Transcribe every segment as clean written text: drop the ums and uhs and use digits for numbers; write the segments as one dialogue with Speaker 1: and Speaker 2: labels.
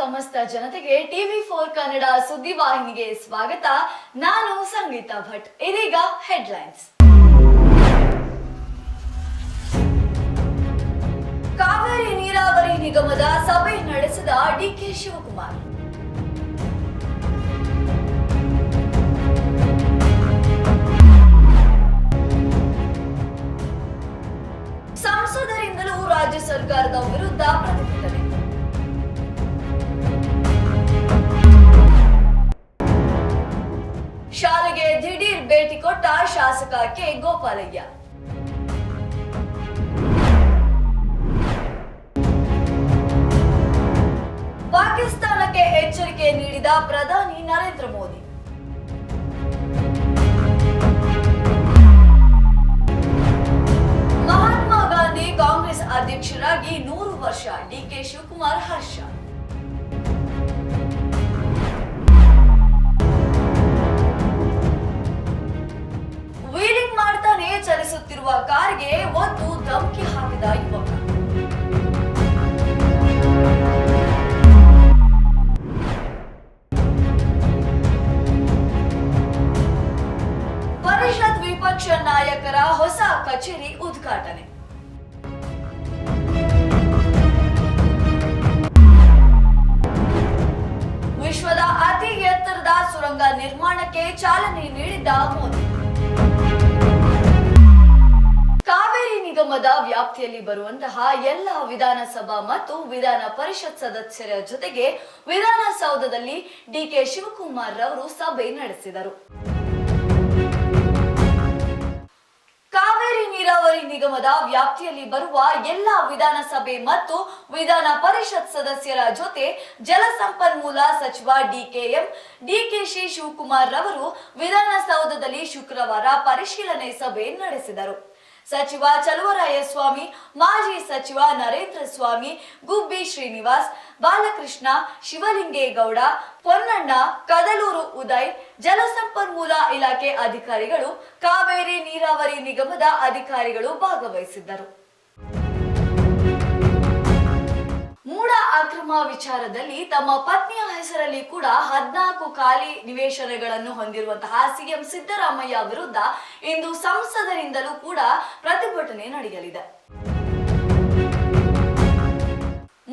Speaker 1: ಸಮಸ್ತ ಜನತೆಗೆ ಟಿವಿ4 ಕನ್ನಡ ಸುದ್ದಿವಾಹಿನಿಗೆ ಸ್ವಾಗತ. ನಾನು ಸಂಗೀತಾ ಭಟ್. ಇದೀಗ ಹೆಡ್ಲೈನ್ಸ್. ಕಾವೇರಿ ನೀರಾವರಿ ನಿಗಮದ ಸಭೆ ನಡೆಸಿದ ಡಿಕೆ ಶಿವಕುಮಾರ್. ಸಂಸದರಿಂದಲೂ ರಾಜ್ಯ ಸರ್ಕಾರದ ವಿರುದ್ಧ ಪ್ರತಿಭಟನೆ. ಶಾಲೆಗೆ ದಿಢೀರ್ ಭೇಟಿ ಕೊಟ್ಟ ಶಾಸಕ ಕೆ ಗೋಪಾಲಯ್ಯ. ಪಾಕಿಸ್ತಾನಕ್ಕೆ ಎಚ್ಚರಿಕೆ ನೀಡಿದ ಪ್ರಧಾನಿ ನರೇಂದ್ರ ಮೋದಿ. ಮಹಾತ್ಮ ಗಾಂಧಿ ಕಾಂಗ್ರೆಸ್ ಅಧ್ಯಕ್ಷರಾಗಿ 100 ವರ್ಷ, ಡಿಕೆ ಶಿವಕುಮಾರ್ ಹರ್ಷ. ವೀಲಿಂಗ್ ಮಾಡ್ತಾನೆ ಚಲಿಸುತ್ತಿರುವ ಕಾರಿಗೆ ಒದ್ದು ಧಮಕಿ ಹಾಕಿದ ಯುವಕ. ಪರಿಷತ್ ವಿಪಕ್ಷ ನಾಯಕರ ಹೊಸ ಕಚೇರಿ ಉದ್ಘಾಟನೆ. ವಿಶ್ವದ ಅತಿ ಎತ್ತರದ ಸುರಂಗ ನಿರ್ಮಾಣಕ್ಕೆ ಚಾಲನೆ ನೀಡಿದ್ದ ಮೋದಿ. ಕಾವೇರಿ ನಿಗಮದ ವ್ಯಾಪ್ತಿಯಲ್ಲಿ ಬರುವಂತಹ ಎಲ್ಲ ವಿಧಾನಸಭಾ ಮತ್ತು ವಿಧಾನ ಪರಿಷತ್ ಸದಸ್ಯರ ಜೊತೆಗೆ ವಿಧಾನಸೌಧದಲ್ಲಿ ಡಿಕೆ ಶಿವಕುಮಾರ್ ರವರು ಸಭೆ ನಡೆಸಿದರು. ಕಾವೇರಿ ನೀರಾವರಿ ನಿಗಮದ ವ್ಯಾಪ್ತಿಯಲ್ಲಿ ಬರುವ ಎಲ್ಲ ವಿಧಾನಸಭೆ ಮತ್ತು ವಿಧಾನ ಪರಿಷತ್ ಸದಸ್ಯರ ಜೊತೆ ಜಲಸಂಪನ್ಮೂಲ ಸಚಿವ ಡಿಕೆಶಿ ಶಿವಕುಮಾರ್ ರವರು ವಿಧಾನಸೌಧದಲ್ಲಿ ಶುಕ್ರವಾರ ಪರಿಶೀಲನೆ ಸಭೆ ನಡೆಸಿದರು. ಸಚಿವ ಚಲುವರಾಯಸ್ವಾಮಿ, ಮಾಜಿ ಸಚಿವ ನರೇಂದ್ರ ಸ್ವಾಮಿ, ಗುಬ್ಬಿ ಶ್ರೀನಿವಾಸ್, ಬಾಲಕೃಷ್ಣ, ಶಿವಲಿಂಗೇಗೌಡ, ಪೊನ್ನಣ್ಣ, ಕದಲೂರು ಉದಯ್, ಜಲಸಂಪನ್ಮೂಲ ಇಲಾಖೆ ಅಧಿಕಾರಿಗಳು, ಕಾವೇರಿ ನೀರಾವರಿ ನಿಗಮದ ಅಧಿಕಾರಿಗಳು ಭಾಗವಹಿಸಿದ್ದರು. ಮೂಡ ಅಕ್ರಮ ವಿಚಾರದಲ್ಲಿ ತಮ್ಮ ಪತ್ನಿಯ ಹೆಸರಲ್ಲಿ ಕೂಡ 14 ಖಾಲಿ ನಿವೇಶನಗಳನ್ನು ಹೊಂದಿರುವಂತಹ ಸಿಎಂ ಸಿದ್ದರಾಮಯ್ಯ ವಿರುದ್ಧ ಇಂದು ಸಂಸದರಿಂದಲೂ ಕೂಡ ಪ್ರತಿಭಟನೆ ನಡೆಯಲಿದೆ.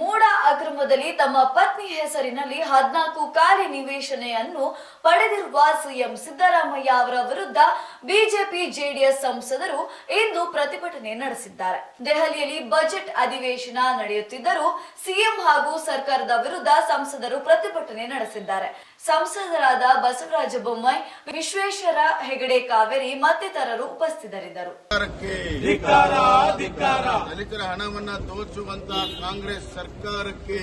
Speaker 1: ಮೂಡ ಅಕ್ರಮದಲ್ಲಿ ತಮ್ಮ ಪತ್ನಿ ಹೆಸರಿನಲ್ಲಿ 14 ಖಾಲಿ ನಿವೇಶನೆಯನ್ನು ಪಡೆದಿರುವ ಸಿಎಂ ಸಿದ್ದರಾಮಯ್ಯ ಅವರ ವಿರುದ್ಧ ಬಿಜೆಪಿ ಜೆಡಿಎಸ್ ಸಂಸದರು ಇಂದು ಪ್ರತಿಭಟನೆ ನಡೆಸಿದ್ದಾರೆ. ದೆಹಲಿಯಲ್ಲಿ ಬಜೆಟ್ ಅಧಿವೇಶನ ನಡೆಯುತ್ತಿದ್ದರೂ ಸಿಎಂ ಹಾಗೂ ಸರ್ಕಾರದ ವಿರುದ್ಧ ಸಂಸದರು ಪ್ರತಿಭಟನೆ ನಡೆಸಿದ್ದಾರೆ. ಸಂಸದರಾದ ಬಸವರಾಜ ಬೊಮ್ಮಾಯಿ, ವಿಶ್ವೇಶ್ವರ ಹೆಗಡೆ ಕಾವೇರಿ ಮತ್ತಿತರರು ಉಪಸ್ಥಿತರಿದ್ದರು.
Speaker 2: ದಲಿತರ ಹಣವನ್ನ ದೋಚುವಂತ ಕಾಂಗ್ರೆಸ್ ಸರ್ಕಾರಕ್ಕೆ,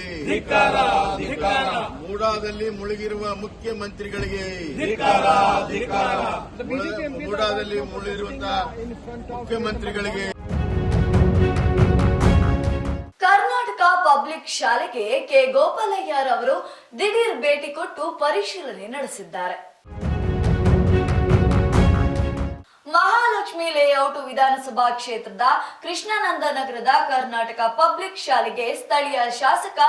Speaker 2: ಮೂಡಾದಲ್ಲಿ ಮುಳುಗಿರುವ ಮುಖ್ಯಮಂತ್ರಿಗಳಿಗೆ, ಮೂಡಾದಲ್ಲಿ ಮುಳುಗಿರುವಂತಹ ಮುಖ್ಯಮಂತ್ರಿಗಳಿಗೆ.
Speaker 1: ಕರ್ನಾಟಕ ಪಬ್ಲಿಕ್ ಶಾಲೆಗೆ ಕೆ ಗೋಪಾಲಯ್ಯ ರವರು ದಿಢೀರ್ ಭೇಟಿ ಕೊಟ್ಟು ಪರಿಶೀಲನೆ ನಡೆಸಿದ್ದಾರೆ. ಮಹಾಲಕ್ಷ್ಮಿ ಲೇಔಟ್ ವಿಧಾನಸಭಾ ಕ್ಷೇತ್ರದ ಕೃಷ್ಣಾನಂದ ನಗರದ ಕರ್ನಾಟಕ ಪಬ್ಲಿಕ್ ಶಾಲೆಗೆ ಸ್ಥಳೀಯ ಶಾಸಕ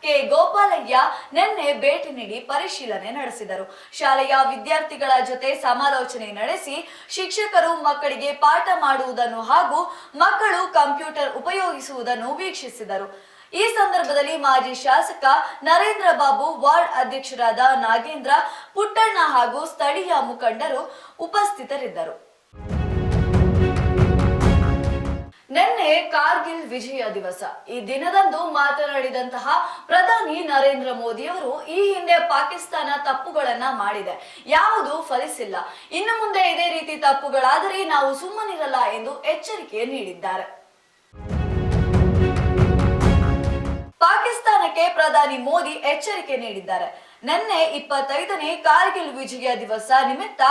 Speaker 1: ಕೆ ಗೋಪಾಲಯ್ಯ ನಿನ್ನೆ ಭೇಟಿ ನೀಡಿ ಪರಿಶೀಲನೆ ನಡೆಸಿದರು. ಶಾಲೆಯ ವಿದ್ಯಾರ್ಥಿಗಳ ಜೊತೆ ಸಮಾಲೋಚನೆ ನಡೆಸಿ ಶಿಕ್ಷಕರು ಮಕ್ಕಳಿಗೆ ಪಾಠ ಮಾಡುವುದನ್ನು ಹಾಗೂ ಮಕ್ಕಳು ಕಂಪ್ಯೂಟರ್ ಉಪಯೋಗಿಸುವುದನ್ನು ವೀಕ್ಷಿಸಿದರು. ಈ ಸಂದರ್ಭದಲ್ಲಿ ಮಾಜಿ ಶಾಸಕ ನರೇಂದ್ರ ಬಾಬು, ವಾರ್ಡ್ ಅಧ್ಯಕ್ಷರಾದ ನಾಗೇಂದ್ರ, ಪುಟ್ಟಣ್ಣ ಹಾಗೂ ಸ್ಥಳೀಯ ಮುಖಂಡರು ಉಪಸ್ಥಿತರಿದ್ದರು. ನಿನ್ನೆ ಕಾರ್ಗಿಲ್ ವಿಜಯ ದಿವಸ. ಈ ದಿನದಂದು ಮಾತನಾಡಿದಂತಹ ಪ್ರಧಾನಿ ನರೇಂದ್ರ ಮೋದಿ ಅವರು ಈ ಹಿಂದೆ ಪಾಕಿಸ್ತಾನ ತಪ್ಪುಗಳನ್ನ ಮಾಡಿದೆ, ಯಾವುದು ಫಲಿಸಿಲ್ಲ. ಇನ್ನು ಮುಂದೆ ಇದೇ ರೀತಿ ತಪ್ಪುಗಳಾದರೆ ನಾವು ಸುಮ್ಮನಿರಲ್ಲ ಎಂದು ಎಚ್ಚರಿಕೆ ನೀಡಿದ್ದಾರೆ. ಪಾಕಿಸ್ತಾನಕ್ಕೆ ಪ್ರಧಾನಿ ಮೋದಿ ಎಚ್ಚರಿಕೆ ನೀಡಿದ್ದಾರೆ. ನಿನ್ನೆ 25ನೇ ಕಾರ್ಗಿಲ್ ವಿಜಯ ದಿವಸ ನಿಮಿತ್ತ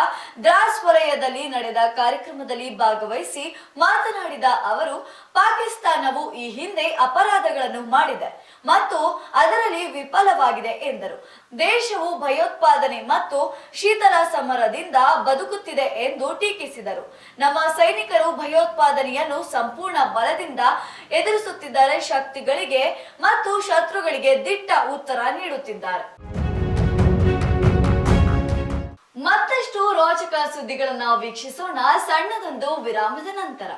Speaker 1: ದ್ರಾಸ್ ವಲಯದಲ್ಲಿ ನಡೆದ ಕಾರ್ಯಕ್ರಮದಲ್ಲಿ ಭಾಗವಹಿಸಿ ಮಾತನಾಡಿದ ಅವರು, ಪಾಕಿಸ್ತಾನವು ಈ ಹಿಂದೆ ಅಪರಾಧಗಳನ್ನು ಮಾಡಿದೆ ಮತ್ತು ಅದರಲ್ಲಿ ವಿಫಲವಾಗಿದೆ ಎಂದರು. ದೇಶವು ಭಯೋತ್ಪಾದನೆ ಮತ್ತು ಶೀತಲ ಸಮರದಿಂದ ಬದುಕುತ್ತಿದೆ ಎಂದು ಟೀಕಿಸಿದರು. ನಮ್ಮ ಸೈನಿಕರು ಭಯೋತ್ಪಾದನೆಯನ್ನು ಸಂಪೂರ್ಣ ಬಲದಿಂದ ಎದುರಿಸುತ್ತಿದ್ದಾರೆ, ಶಕ್ತಿಗಳಿಗೆ ಮತ್ತು ಶತ್ರುಗಳಿಗೆ ದಿಟ್ಟ ಉತ್ತರ ನೀಡುತ್ತಿದ್ದಾರೆ. ಮತ್ತಷ್ಟು ರೋಚಕ ಸುದ್ದಿಗಳನ್ನ ವೀಕ್ಷಿಸೋಣ ಸಣ್ಣದೊಂದು ವಿರಾಮದ ನಂತರ.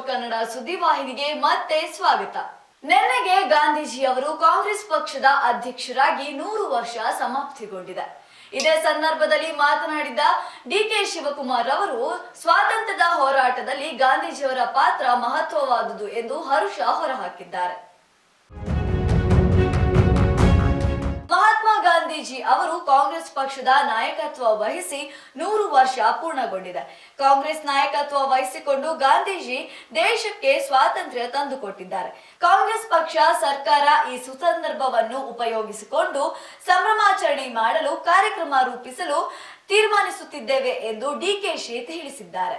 Speaker 1: ಕನ್ನಡ ಸುದ್ದಿವಾಹಿನಿಗೆ ಮತ್ತೆ ಸ್ವಾಗತ. ನಿನ್ನೆಗೆ ಗಾಂಧೀಜಿ ಅವರು ಕಾಂಗ್ರೆಸ್ ಪಕ್ಷದ ಅಧ್ಯಕ್ಷರಾಗಿ 100 ವರ್ಷ ಸಮಾಪ್ತಿಗೊಂಡಿದೆ. ಇದೇ ಸಂದರ್ಭದಲ್ಲಿ ಮಾತನಾಡಿದ ಡಿಕೆ ಶಿವಕುಮಾರ್ ಅವರು ಸ್ವಾತಂತ್ರ್ಯದ ಹೋರಾಟದಲ್ಲಿ ಗಾಂಧೀಜಿಯವರ ಪಾತ್ರ ಮಹತ್ವವಾದುದು ಎಂದು ಹರ್ಷ ಹೊರಹಾಕಿದ್ದಾರೆ. ಮಹಾತ್ಮ ಗಾಂಧೀಜಿ ಅವರು ಕಾಂಗ್ರೆಸ್ ಪಕ್ಷದ ನಾಯಕತ್ವ ವಹಿಸಿ 100 ವರ್ಷ ಪೂರ್ಣಗೊಂಡಿದೆ. ಕಾಂಗ್ರೆಸ್ ನಾಯಕತ್ವ ವಹಿಸಿಕೊಂಡು ಗಾಂಧೀಜಿ ದೇಶಕ್ಕೆ ಸ್ವಾತಂತ್ರ್ಯ ತಂದುಕೊಟ್ಟಿದ್ದಾರೆ. ಕಾಂಗ್ರೆಸ್ ಪಕ್ಷ ಸರ್ಕಾರ ಈ ಸುಸಂದರ್ಭವನ್ನು ಉಪಯೋಗಿಸಿಕೊಂಡು ಸಂಭ್ರಮಾಚರಣೆ ಮಾಡಲು ಕಾರ್ಯಕ್ರಮ ರೂಪಿಸಲು ತೀರ್ಮಾನಿಸುತ್ತಿದ್ದೇವೆ ಎಂದು ಡಿಕೆಶಿ ತಿಳಿಸಿದ್ದಾರೆ.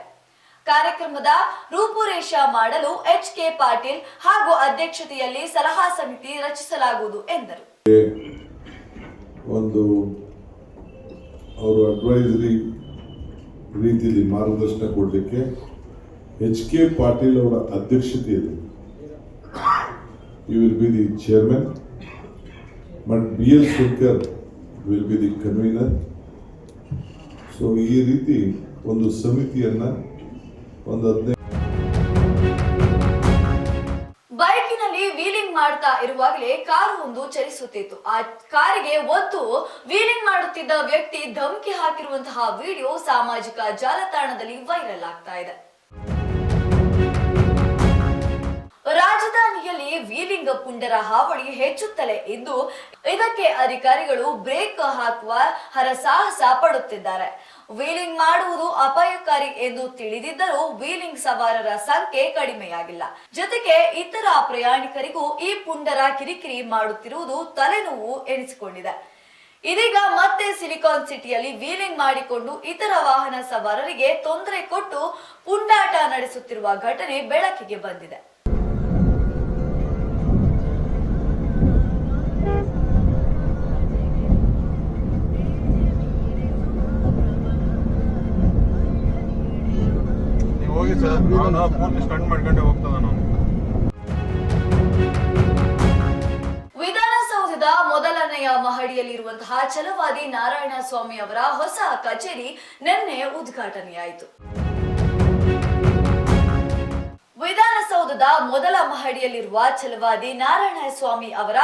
Speaker 1: ಕಾರ್ಯಕ್ರಮದ ರೂಪುರೇಷೆ ಮಾಡಲು HK ಪಾಟೀಲ್ ಹಾಗೂ ಅಧ್ಯಕ್ಷತೆಯಲ್ಲಿ ಸಲಹಾ ಸಮಿತಿ ರಚಿಸಲಾಗುವುದು ಎಂದರು.
Speaker 3: ಒಂದು ಅವರು ಅಡ್ವೈಸರಿ ರೀತಿಯಲ್ಲಿ ಮಾರ್ಗದರ್ಶನ ಕೊಡಲಿಕ್ಕೆ HK ಪಾಟೀಲ್ ಅವರ ಅಧ್ಯಕ್ಷತೆಯಲ್ಲಿ you will be the chairman but BL Shankar will be the convener. So ಈ ರೀತಿ ಒಂದು ಸಮಿತಿಯನ್ನ ಒಂದು
Speaker 1: ಬೈಕಿನಲ್ಲಿ ವೀಲಿಂಗ್ ಮಾಡ್ತಾ ಇರುವಾಗಲೇ ಕಾರು ಒಂದು ಚಲಿಸುತ್ತಿತ್ತು. ಆ ಕಾರಿಗೆ ಒತ್ತು ವೀಲಿಂಗ್ ಮಾಡುತ್ತಿದ್ದ ವ್ಯಕ್ತಿ ಧಮಕಿ ಹಾಕಿರುವಂತಹ ವಿಡಿಯೋ ಸಾಮಾಜಿಕ ಜಾಲತಾಣದಲ್ಲಿ ವೈರಲ್ ಆಗ್ತಾ ಇದೆ. ರಾಜಧಾನಿಯಲ್ಲಿ ವೀಲಿಂಗ್ ಪುಂಡರ ಹಾವಳಿ ಹೆಚ್ಚುತ್ತಲೇ ಇದ್ದು ಇದಕ್ಕೆ ಅಧಿಕಾರಿಗಳು ಬ್ರೇಕ್ ಹಾಕುವ ಹರಸಾಹಸ ಪಡುತ್ತಿದ್ದಾರೆ. ವೀಲಿಂಗ್ ಮಾಡುವುದು ಅಪಾಯಕಾರಿ ಎಂದು ತಿಳಿದಿದ್ದರೂ ವೀಲಿಂಗ್ ಸವಾರರ ಸಂಖ್ಯೆ ಕಡಿಮೆಯಾಗಿಲ್ಲ. ಜೊತೆಗೆ ಇತರ ಪ್ರಯಾಣಿಕರಿಗೂ ಈ ಪುಂಡರ ಕಿರಿಕಿರಿ ಮಾಡುತ್ತಿರುವುದು ತಲೆನೋವು ಎನಿಸಿಕೊಂಡಿದೆ. ಇದೀಗ ಮತ್ತೆ ಸಿಲಿಕಾನ್ ಸಿಟಿಯಲ್ಲಿ ವೀಲಿಂಗ್ ಮಾಡಿಕೊಂಡು ಇತರ ವಾಹನ ಸವಾರರಿಗೆ ತೊಂದರೆ ಕೊಟ್ಟು ಪುಂಡಾಟ ನಡೆಸುತ್ತಿರುವ ಘಟನೆ ಬೆಳಕಿಗೆ ಬಂದಿದೆ. ವಿಧಾನಸೌಧದ ಮೊದಲನೆಯ ಮಹಡಿಯಲ್ಲಿರುವಂತಹ ಛಲವಾದಿ ನಾರಾಯಣ ಸ್ವಾಮಿ ಅವರ ಹೊಸ ಕಚೇರಿ ನಿನ್ನೆ ಉದ್ಘಾಟನೆಯಾಯಿತು. ವಿಧಾನಸೌಧದ ಮೊದಲ ಮಹಡಿಯಲ್ಲಿರುವ ಛಲವಾದಿ ನಾರಾಯಣ ಸ್ವಾಮಿ ಅವರ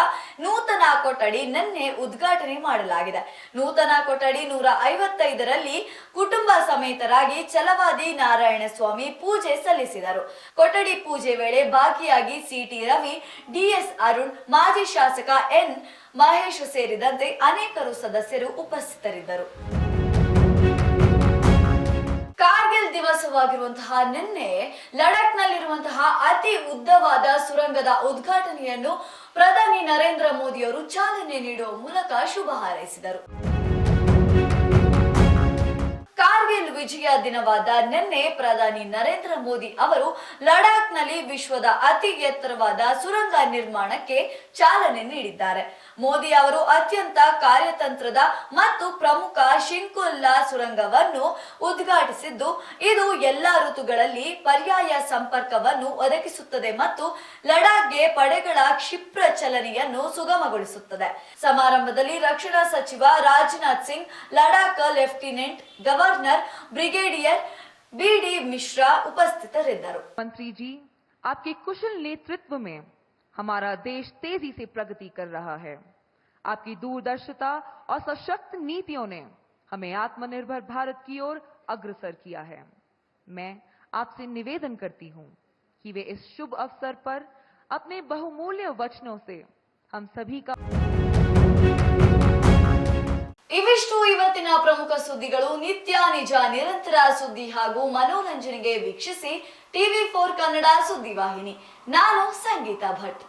Speaker 1: ನೂತನ ಕೊಠಡಿ ನಿನ್ನೆ ಉದ್ಘಾಟನೆ ಮಾಡಲಾಗಿದೆ. ನೂತನ ಕೊಠಡಿ 155ರಲ್ಲಿ ಕುಟುಂಬ ಸಮೇತರಾಗಿ ಛಲವಾದಿ ನಾರಾಯಣ ಸ್ವಾಮಿ ಪೂಜೆ ಸಲ್ಲಿಸಿದರು. ಕೊಠಡಿ ಪೂಜೆ ವೇಳೆ ಭಾಗಿಯಾಗಿ CT ರವಿ, DS ಅರುಣ್, ಮಾಜಿ ಶಾಸಕ N ಮಹೇಶ್ ಸೇರಿದಂತೆ ಅನೇಕರು ಸದಸ್ಯರು ಉಪಸ್ಥಿತರಿದ್ದರು. ಕಾರ್ಗಿಲ್ ದಿವಸವಾಗಿರುವಂತಹ ನಿನ್ನೆ ಲಡಾಖ್ನಲ್ಲಿರುವಂತಹ ಅತಿ ಉದ್ದವಾದ ಸುರಂಗದ ಉದ್ಘಾಟನೆಯನ್ನು ಪ್ರಧಾನಿ ನರೇಂದ್ರ ಮೋದಿ ಅವರು ಚಾಲನೆ ನೀಡುವ ಮೂಲಕ ಶುಭ ಹಾರೈಸಿದರು. ಕಾರ್ಗಿಲ್ ವಿಜಯ ದಿನವಾದ ನಿನ್ನೆ ಪ್ರಧಾನಿ ನರೇಂದ್ರ ಮೋದಿ ಅವರು ಲಡಾಖ್ನಲ್ಲಿ ವಿಶ್ವದ ಅತಿ ಎತ್ತರವಾದ ಸುರಂಗ ನಿರ್ಮಾಣಕ್ಕೆ ಚಾಲನೆ ನೀಡಿದ್ದಾರೆ. ಮೋದಿ ಅವರು ಅತ್ಯಂತ ಕಾರ್ಯತಂತ್ರದ ಮತ್ತು ಪ್ರಮುಖ ಶಿಂಕುಲ್ಲಾ ಸುರಂಗವನ್ನು ಉದ್ಘಾಟಿಸಿದ್ದು ಇದು ಎಲ್ಲಾ ಋತುಗಳಲ್ಲಿ ಪರ್ಯಾಯ ಸಂಪರ್ಕವನ್ನು ಒದಗಿಸುತ್ತದೆ ಮತ್ತು ಲಡಾಖ್ಗೆ ಪಡೆಗಳ ಕ್ಷಿಪ್ರ ಚಲನೆಯನ್ನು ಸುಗಮಗೊಳಿಸುತ್ತದೆ. ಸಮಾರಂಭದಲ್ಲಿ ರಕ್ಷಣಾ ಸಚಿವ Rajnath Singh, Ladakh lieutenant governor brigadier BD Mishra उपस्थितरिद्ದರು.
Speaker 4: मंत्री जी, आपके कुशल नेतृत्व में हमारा देश तेजी से प्रगति कर रहा है. आपकी दूरदर्शिता और सशक्त नीतियों ने हमें आत्मनिर्भर भारत की ओर अग्रसर किया है. मैं आपसे निवेदन करती हूं, कि वे इस शुभ अवसर पर अपने बहुमूल्य वचनों से हम सभी का
Speaker 1: ಇವಿಷ್ಟು ಇವತ್ತಿನ ಪ್ರಮುಖ ಸುದ್ದಿಗಳು. ನಿತ್ಯ ನಿಜ ನಿರಂತರ ಸುದ್ದಿ ಹಾಗೂ ಮನೋರಂಜನೆಗೆ ವೀಕ್ಷಿಸಿ ಟಿವಿ4 ಕನ್ನಡ ಸುದ್ದಿವಾಹಿನಿ. ನಾನು ಸಂಗೀತಾ ಭಟ್.